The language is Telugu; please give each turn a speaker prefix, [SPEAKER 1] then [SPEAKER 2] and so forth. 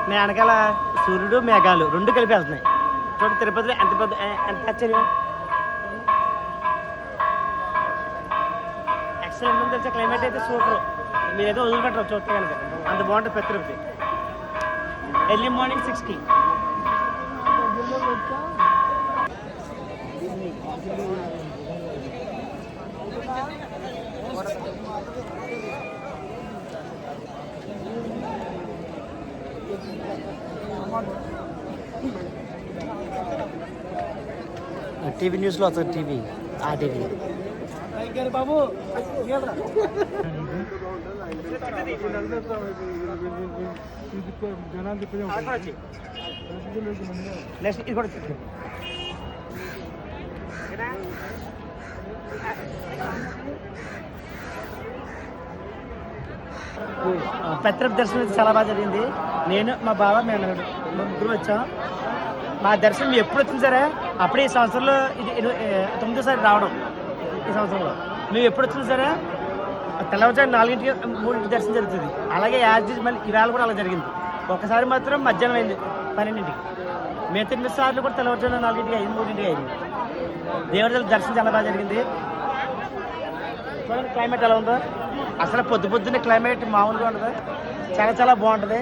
[SPEAKER 1] నేను వెనకాల సూర్యుడు మేఘాలు రెండు కలిపి వెళ్తున్నాయి. చూడండి తిరుపతిలో ఎంత పెద్ద ఎంత ఆశ్చర్యం. ఎక్సలెంట్ ఉంది తెలిసే. క్లైమేట్ అయితే సూపర్. మీరు ఏదో వదిలిపెట్టరు చూస్తే కనుక అంత బాగుంటుంది పెద్ద తిరుపతి. ఎర్లీ మార్నింగ్ 6కి. టీవీ న్యూస్లో వస్తుంది. టీవీ ఆ టీవీ బాబు నెక్స్ట్ ఇది కూడా పెత్రపు దర్శనం చాలా బాగా జరిగింది. నేను మా బావ మేము ముగ్గురు వచ్చాం. మా దర్శనం ఎప్పుడు వచ్చింది సరే అప్పుడే ఈ సంవత్సరంలో ఇది 9వ రావడం. ఈ సంవత్సరంలో మేము ఎప్పుడు వచ్చినా సరే తెల్లవారుజాము 4ంటికి 3ంటికి దర్శనం జరుగుతుంది. అలాగే యాజ్ మళ్ళీ ఈవేళ కూడా అలా జరిగింది. ఒకసారి మాత్రం మధ్యాహ్నం అయింది 12ంటికి. మిగతా 8 సార్లు కూడా తెల్లవారుజాము 4ంటికి అయింది, 3ంటికి అయింది. దేవుడి దర్శనం చాలా బాగా జరిగింది. చూడండి క్లైమేట్ ఎలా ఉందో. అసలు పొద్దున్నే క్లైమేట్ మామూలుగా ఉండదు. చాలా చాలా బాగుంటుంది.